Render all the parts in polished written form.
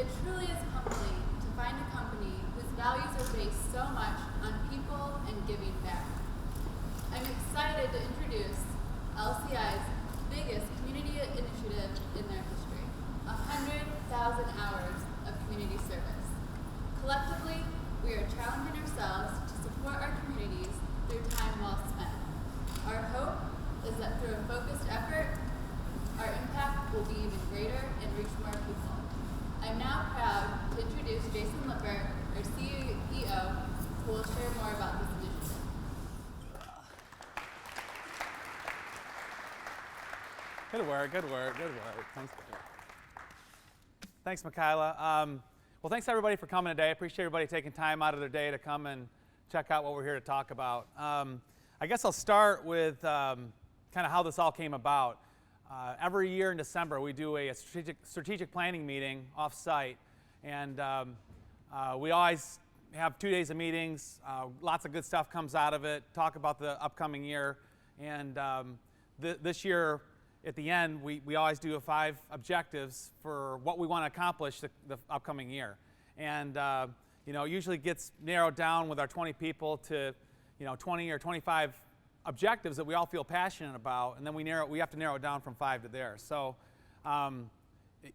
It truly is humbling to find a company whose values are based so much on people and giving back. I'm excited to introduce LCI's biggest community initiative in their history, 100,000 hours of community service. Collectively, we are challenging ourselves to support our communities through time well spent. Our hope is that through a focused effort, our impact will be even greater and reach more people. I'm now proud to introduce Jason Lippert, our CEO, who will share more about this initiative. Good work, good work, good work. Thanks, Michilah. Well, thanks everybody for coming today. I appreciate everybody taking time out of their day to come and check out what we're here to talk about. I guess I'll start with kind of how this all came about. Every year in December, we do a strategic planning meeting off-site, and we always have 2 days of meetings. Lots of good stuff comes out of it, talk about the upcoming year, and this year, at the end, we always do 5 objectives for what we want to accomplish the upcoming year. And you know, it usually gets narrowed down with our 20 people to 20 or 25 objectives that we all feel passionate about, and then we have to narrow it down from 5 to there. So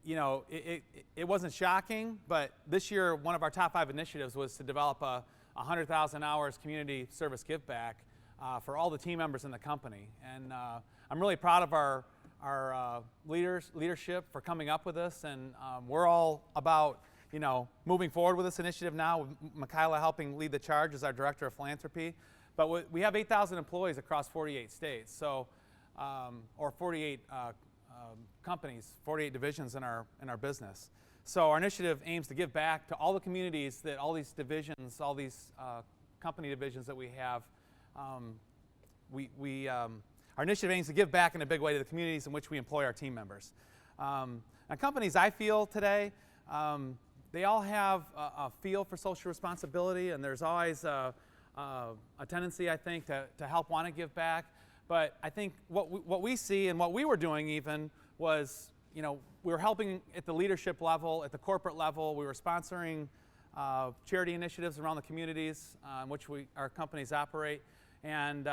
you know, it wasn't shocking, but this year one of our top 5 initiatives was to develop a 100,000 hours community service give back for all the team members in the company. And I'm really proud of our leadership for coming up with this, and we're all about moving forward with this initiative now, with Michilah helping lead the charge as our Director of Philanthropy. But we have 8,000 employees across 48 states, so or 48 companies, 48 divisions in our business. So our initiative aims to give back to all the communities that all these divisions, all these company divisions that we have. Our initiative aims to give back in a big way to the communities in which we employ our team members. Now, companies, I feel today, they all have a feel for social responsibility, and there's always a tendency, I think, to help want to give back. But I think what we see and what we were doing even was, we were helping at the leadership level, at the corporate level. We were sponsoring charity initiatives around the communities in which our companies operate. And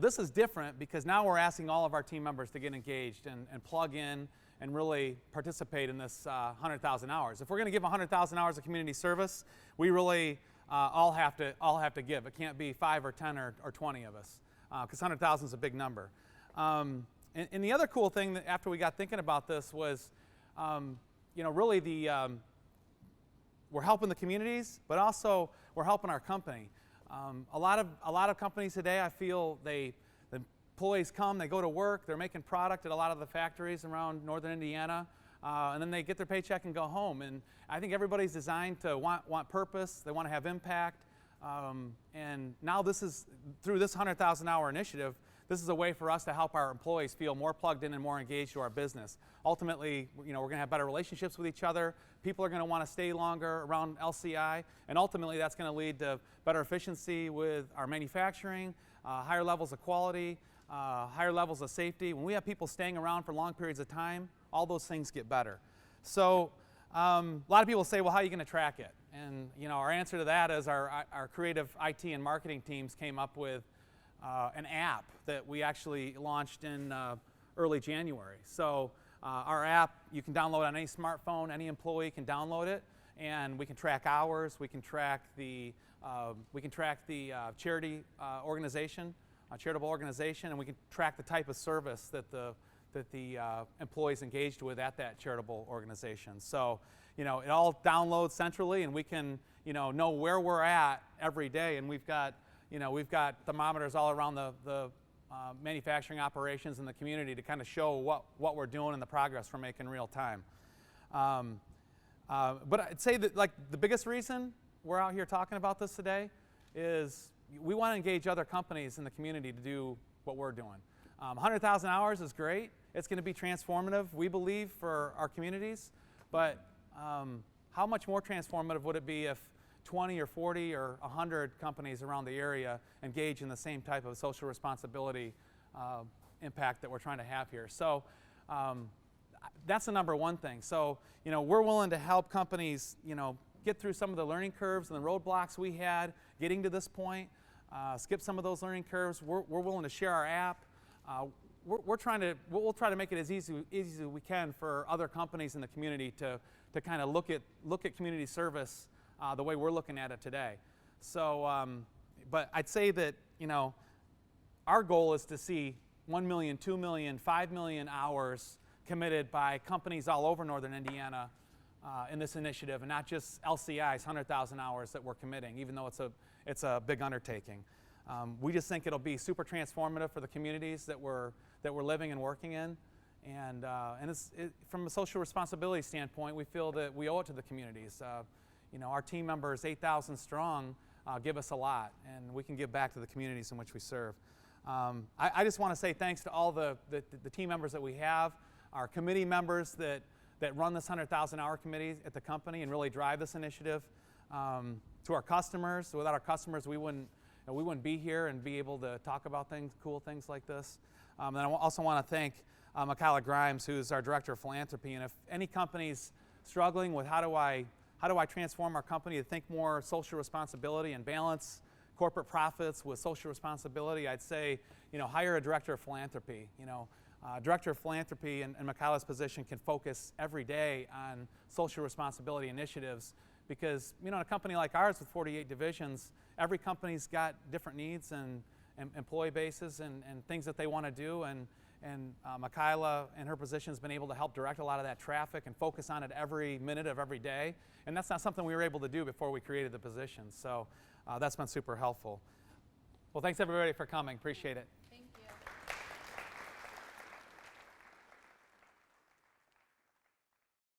this is different because now we're asking all of our team members to get engaged and plug in and really participate in this 100,000 hours. If we're going to give 100,000 hours of community service, we really all have to give. It can't be 5 or 10 or 20 of us, because 100,000 is a big number. And the other cool thing that after we got thinking about this was, really we're helping the communities, but also we're helping our company. A lot of companies today, I feel the employees come, they go to work, they're making product at a lot of the factories around northern Indiana, and then they get their paycheck and go home. And I think everybody's designed to want purpose, they want to have impact, and now through this 100,000 hour initiative, this is a way for us to help our employees feel more plugged in and more engaged to our business. Ultimately, we're going to have better relationships with each other. People are going to want to stay longer around LCI, and ultimately that's going to lead to better efficiency with our manufacturing, higher levels of quality, higher levels of safety. When we have people staying around for long periods of time, all those things get better. So a lot of people say, well, how are you going to track it? And our answer to that is our creative IT and marketing teams came up with an app that we actually launched in early January. So our app, you can download on any smartphone, any employee can download it, and we can track hours, we can track the charity organization, charitable organization, and we can track the type of service that the employees engaged with at that charitable organization. So it all downloads centrally, and we can know where we're at every day, and we've got thermometers all around the manufacturing operations in the community to kind of show what we're doing and the progress we're making real time. But I'd say that the biggest reason we're out here talking about this today is we want to engage other companies in the community to do what we're doing. 100,000 hours is great. It's going to be transformative, we believe, for our communities. But how much more transformative would it be if 20 or 40 or 100 companies around the area engage in the same type of social responsibility impact that we're trying to have here? So that's the number one thing. So, we're willing to help companies, get through some of the learning curves and the roadblocks we had getting to this point, skip some of those learning curves. We're willing to share our app. We'll try to make it as easy as we can for other companies in the community to kind of look at community service the way we're looking at it today. So, but I'd say that, our goal is to see 1 million, 2 million, 5 million hours committed by companies all over Northern Indiana in this initiative, and not just LCI's 100,000 hours that we're committing, even though it's a big undertaking. We just think it'll be super transformative for the communities that we're living and working in, and from a social responsibility standpoint, we feel that we owe it to the communities. Our team members, 8,000 strong, give us a lot, and we can give back to the communities in which we serve. I just want to say thanks to all the team members that we have, our committee members that run this 100,000 hour committee at the company and really drive this initiative, to our customers. Without our customers, we wouldn't be here and be able to talk about cool things like this. And I also want to thank Michilah Grimes, who's our Director of Philanthropy. And if any company's struggling with how do I transform our company to think more social responsibility and balance corporate profits with social responsibility, I'd say, hire a Director of Philanthropy. Director of Philanthropy in Michilah's position can focus every day on social responsibility initiatives, because in a company like ours with 48 divisions, every company's got different needs and employee bases and things that they want to do, and Michilah in her position has been able to help direct a lot of that traffic and focus on it every minute of every day, and that's not something we were able to do before we created the position. So that's been super helpful. Well, thanks everybody for coming. Appreciate it.